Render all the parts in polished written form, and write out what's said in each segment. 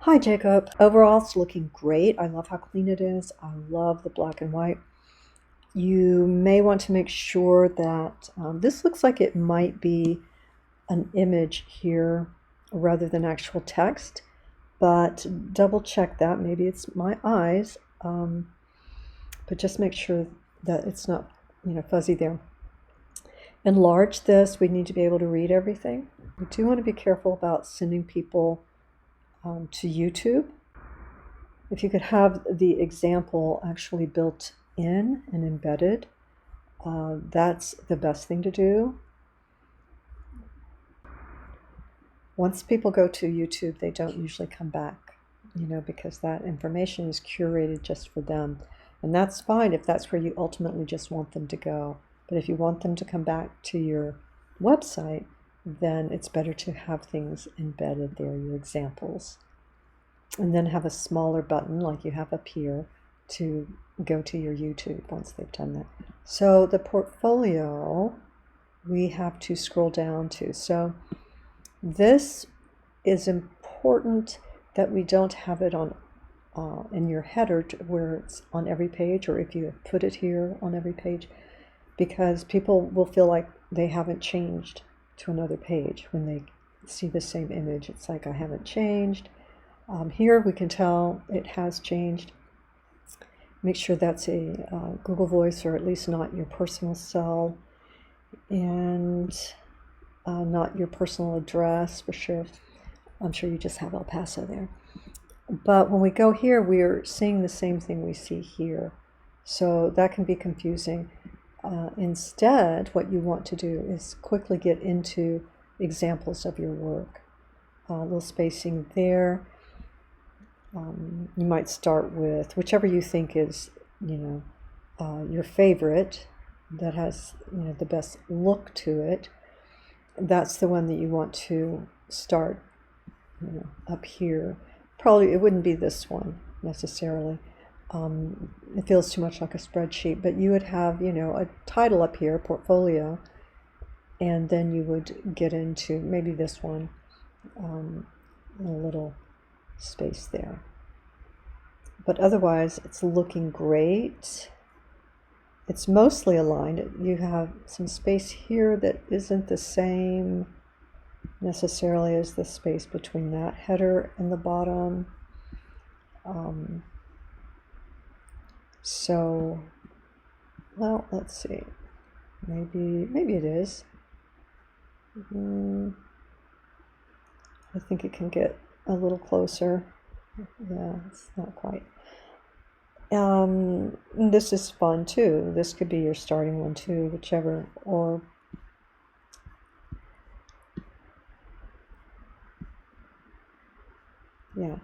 Hi, Jacob. Overall, it's looking great. I love how clean it is. I love the black and white. You may want to make sure that this looks like it might be an image here rather than actual text, but double check that. Maybe it's my eyes, but just make sure that it's not, fuzzy there. Enlarge this. We need to be able to read everything. We do want to be careful about sending people to YouTube. If you could have the example actually built in and embedded, that's the best thing to do. Once people go to YouTube, they don't usually come back, because that information is curated just for them. And that's fine if that's where you ultimately just want them to go. But if you want them to come back to your website, then it's better to have things embedded there, your examples. And then have a smaller button like you have up here to go to your YouTube once they've done that. So the portfolio, we have to scroll down to. So this is important that we don't have it on in your header where it's on every page, or if you put it here on every page, because people will feel like they haven't changed to another page when they see the same image. It's like, I haven't changed. Here we can tell it has changed. Make sure that's a Google Voice, or at least not your personal cell, and not your personal address for sure. I'm sure you just have El Paso there. But when we go here, we're seeing the same thing we see here. So that can be confusing. Instead, what you want to do is quickly get into examples of your work. A little spacing there. You might start with whichever you think is, your favorite, that has, the best look to it. That's the one that you want to start, up here. Probably it wouldn't be this one necessarily. It feels too much like a spreadsheet, but you would have, a title up here, portfolio, and then you would get into maybe this one, a little space there. But otherwise, it's looking great. It's mostly aligned. You have some space here that isn't the same necessarily as the space between that header and the bottom. So, well, let's see. Maybe it is. I think it can get a little closer. Yeah, it's not quite. This is fun too. This could be your starting one too, whichever. Or yeah.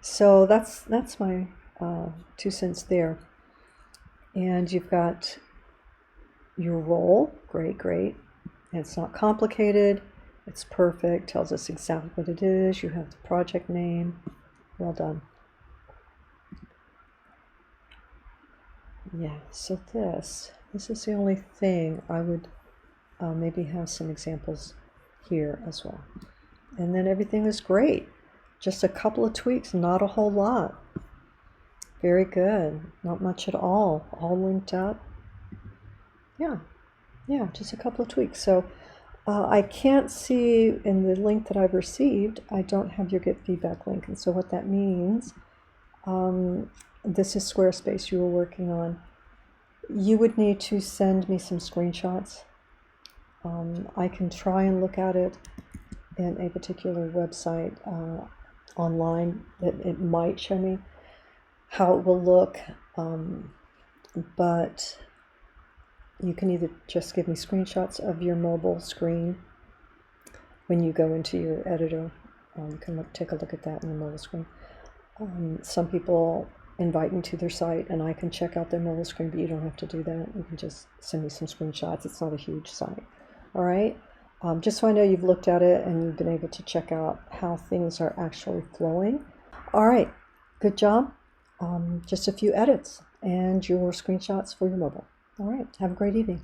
So that's my 2 cents there. And you've got your role. Great, great. And it's not complicated. It's perfect. Tells us exactly what it is. You have the project name. Well done. Yeah, so this is the only thing I would maybe have some examples here as well. And then everything is great. Just a couple of tweaks, not a whole lot. Very good. Not much at all linked up. Yeah, just a couple of tweaks. So I can't see in the link that I've received, I don't have your Get Feedback link. And so what that means, this is Squarespace you were working on. You would need to send me some screenshots. I can try and look at it in a particular website online that it might show me how it will look, but you can either just give me screenshots of your mobile screen when you go into your editor. You can take a look at that in the mobile screen. Some people invite me to their site and I can check out their mobile screen, but you don't have to do that. You can just send me some screenshots. It's not a huge site. All right. Just so I know you've looked at it and you've been able to check out how things are actually flowing. All right. Good job. Just a few edits and your screenshots for your mobile. All right. Have a great evening.